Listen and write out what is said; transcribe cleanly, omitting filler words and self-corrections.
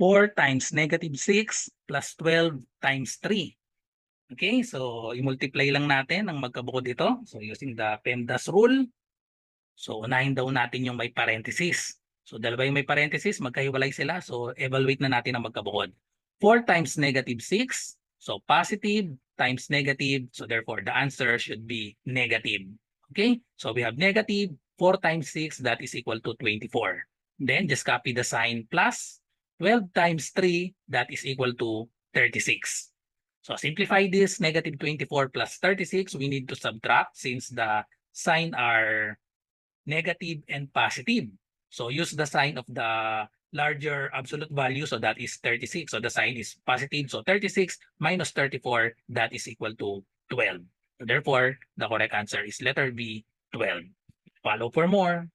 4 times negative 6 plus 12 times 3. Okay, so i-multiply lang natin ang magkabukod ito. So using the PEMDAS rule. So unahin daw natin yung may parenthesis. So dalawa yung may parenthesis, magkahiwalay sila. So evaluate na natin ang magkabukod. 4 times negative 6. So positive times negative. So therefore the answer should be negative. Okay, so we have negative 4 times 6, that is equal to 24. Then just copy the sign plus 12 times 3, that is equal to 36. So simplify this, negative 24 plus 36, we need to subtract since the sign are negative and positive. So use the sign of the larger absolute value, so that is 36. So the sign is positive, so 36 minus 34, that is equal to 12. So therefore, the correct answer is letter B, 12. Follow for more.